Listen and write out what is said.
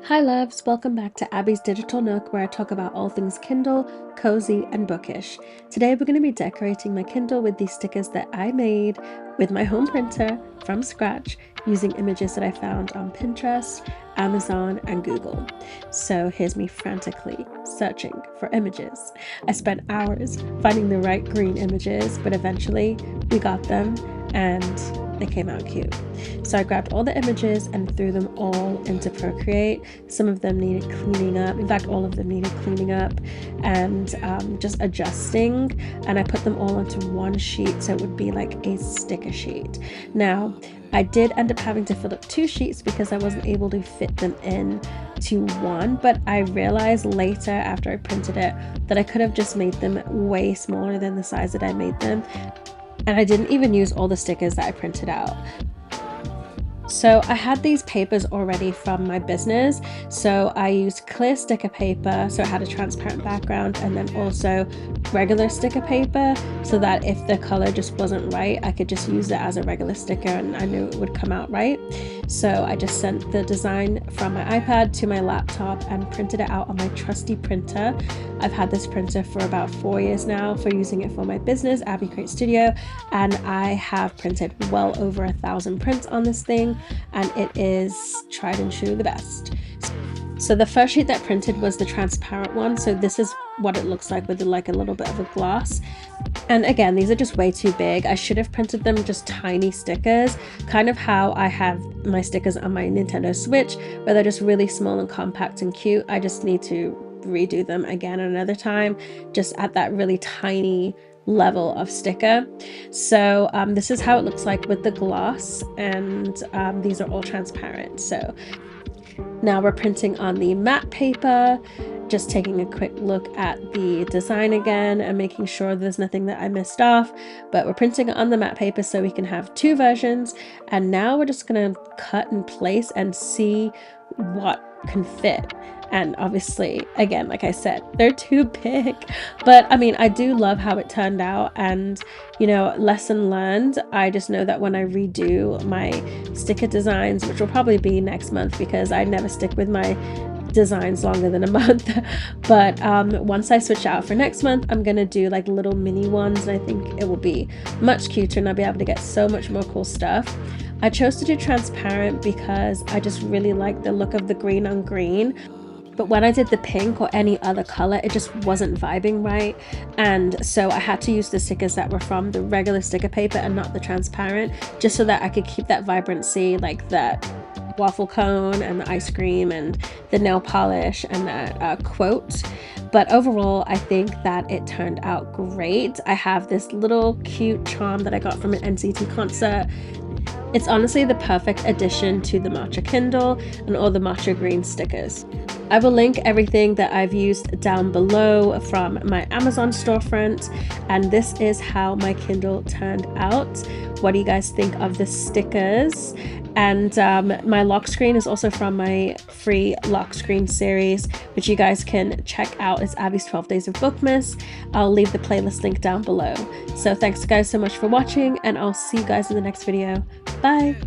Hi loves, welcome back to Abby's Digital Nook where I talk about all things Kindle, cozy, and bookish. Today we're going to be decorating my Kindle with these stickers that I made with my home printer from scratch using images that I found on Pinterest, Amazon, and Google. So here's me frantically searching for images. I spent hours finding the right green images, but eventually we got them and they came out cute. So I grabbed all the images and threw them all into Procreate. Some of them needed cleaning up. In fact, all of them needed cleaning up and just adjusting. And I put them all onto one sheet so it would be like a sticker sheet. Now, I did end up having to fill up two sheets because I wasn't able to fit them in to one, but I realized later after I printed it that I could have just made them way smaller than the size that I made them. And I didn't even use all the stickers that I printed out. So I had these papers already from my business. So I used clear sticker paper, so it had a transparent background, and then also regular sticker paper so that if the color just wasn't right, I could just use it as a regular sticker and I knew it would come out right. So I just sent the design from my iPad to my laptop and printed it out on my trusty printer. I've had this printer for about 4 years now for using it for my business, Abby Create Studio, and I have printed well over 1,000 prints on this thing, and it is tried and true the best. So the first sheet that printed was the transparent one, so this is what it looks like with like a little bit of a gloss. And again, these are just way too big. I should have printed them just tiny stickers, kind of how I have my stickers on my Nintendo Switch, where they're just really small and compact and cute. I just need to redo them again another time, just at that really tiny level of sticker. So this is how it looks like with the gloss, and these are all transparent. So now we're printing on the matte paper, just taking a quick look at the design again and making sure there's nothing that I missed off. But we're printing on the matte paper so we can have two versions. And now we're just gonna cut and place and see what can fit. And obviously, again, like I said, they're too big, but I mean, I do love how it turned out. And you know, lesson learned, I just know that when I redo my sticker designs, which will probably be next month because I never stick with my designs longer than a month, but once I switch out for next month, I'm gonna do like little mini ones, and I think it will be much cuter and I'll be able to get so much more cool stuff. I chose to do transparent because I just really like the look of the green on green. But when I did the pink or any other color, it just wasn't vibing right. And so I had to use the stickers that were from the regular sticker paper and not the transparent, just so that I could keep that vibrancy, like that waffle cone and the ice cream and the nail polish and that quote. But overall, I think that it turned out great. I have this little cute charm that I got from an NCT concert. It's honestly the perfect addition to the Matcha Kindle and all the Matcha green stickers. I will link everything that I've used down below from my Amazon storefront, and this is how my Kindle turned out. What do you guys think of the stickers? And my lock screen is also from my free lock screen series, which you guys can check out. It's Abby's 12 Days of Bookmas. I'll leave the playlist link down below. So thanks guys so much for watching, and I'll see you guys in the next video. Bye!